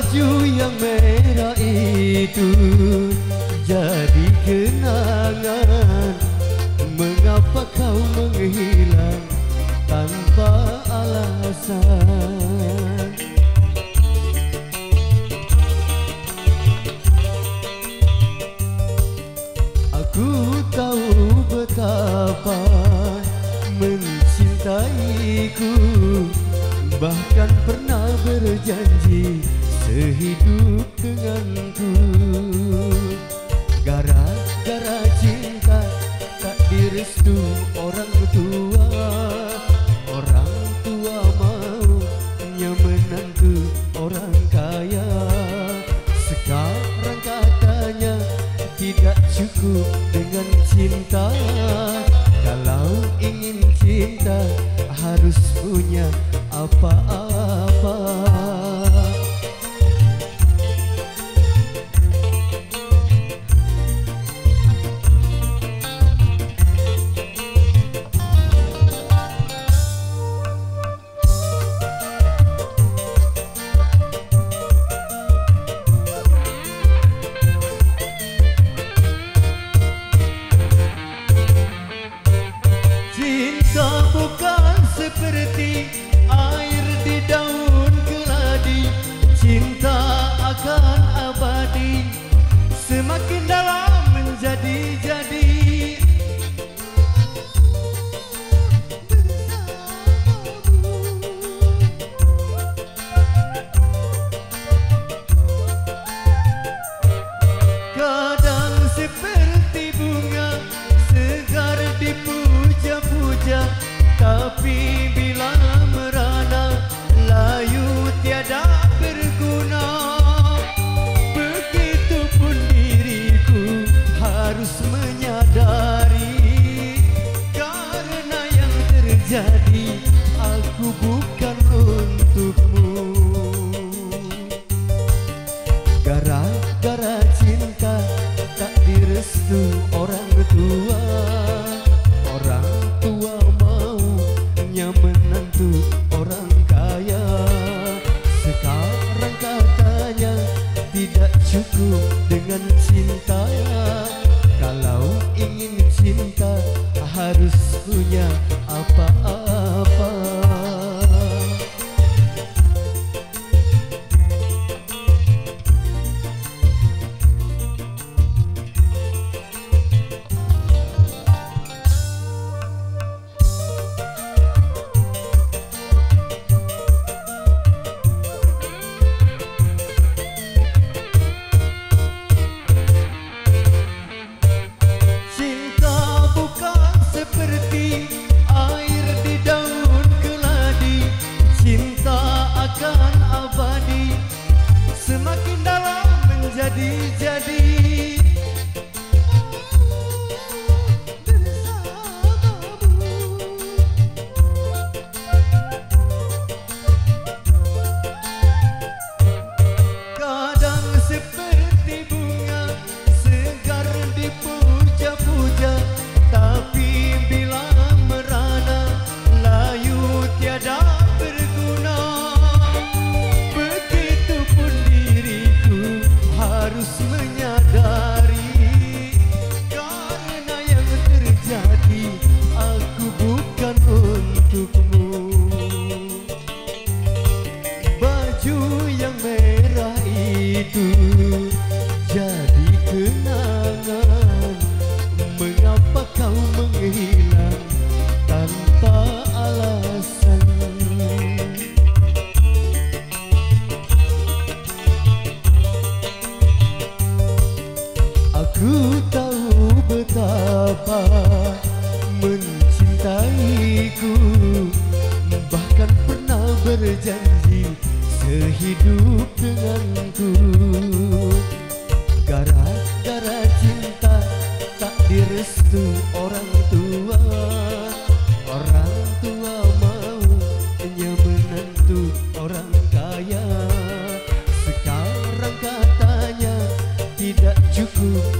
Baju yang merah itu jadi kenangan. Mengapa kau menghilang tanpa alasan? Aku tahu betapa mencintaiku, bahkan pernah berjanji sehidup denganku. Gara-gara cinta tak direstu orang tua. Orang tua maunya menantu orang kaya. Sekarang katanya tidak cukup dengan cinta. Kalau ingin cinta harus punya apa-apa. Cinta bukan seperti air di daun keladi. Cinta akan abadi, semakin dalam menjadi-jadi. Kadang seperti bunga segar dipuja-puja, tapi bila merana layu tiada berguna. Begitupun diriku harus menyadari, karena yang terjadi aku bukan untukmu. Gara-gara cinta tak direstu orang tua. Orang tua maunya menantu orang kaya. Sekarang katanya tidak cukup dengan cinta. Kalau ingin cinta harus punya apa-apa. Seperti air di daun keladi, cinta akan abadi, semakin dalam menjadi-jadi. Kadang seperti bunga segar dipuja-puja, tapi bila merana layu tiada berguna. Begitupun diriku harus menyadari, karena yang terjadi aku bukan untukmu. Baju yang merah itu jadi kenangan. Mengapa kau menghilang tanpa alasan? Aku tahu betapa mencintaiku, bahkan pernah berjanji sehidup denganku. Gara-gara cinta tak direstu orang tua. Orang tua maunya menantu orang kaya. Sekarang katanya tidak cukup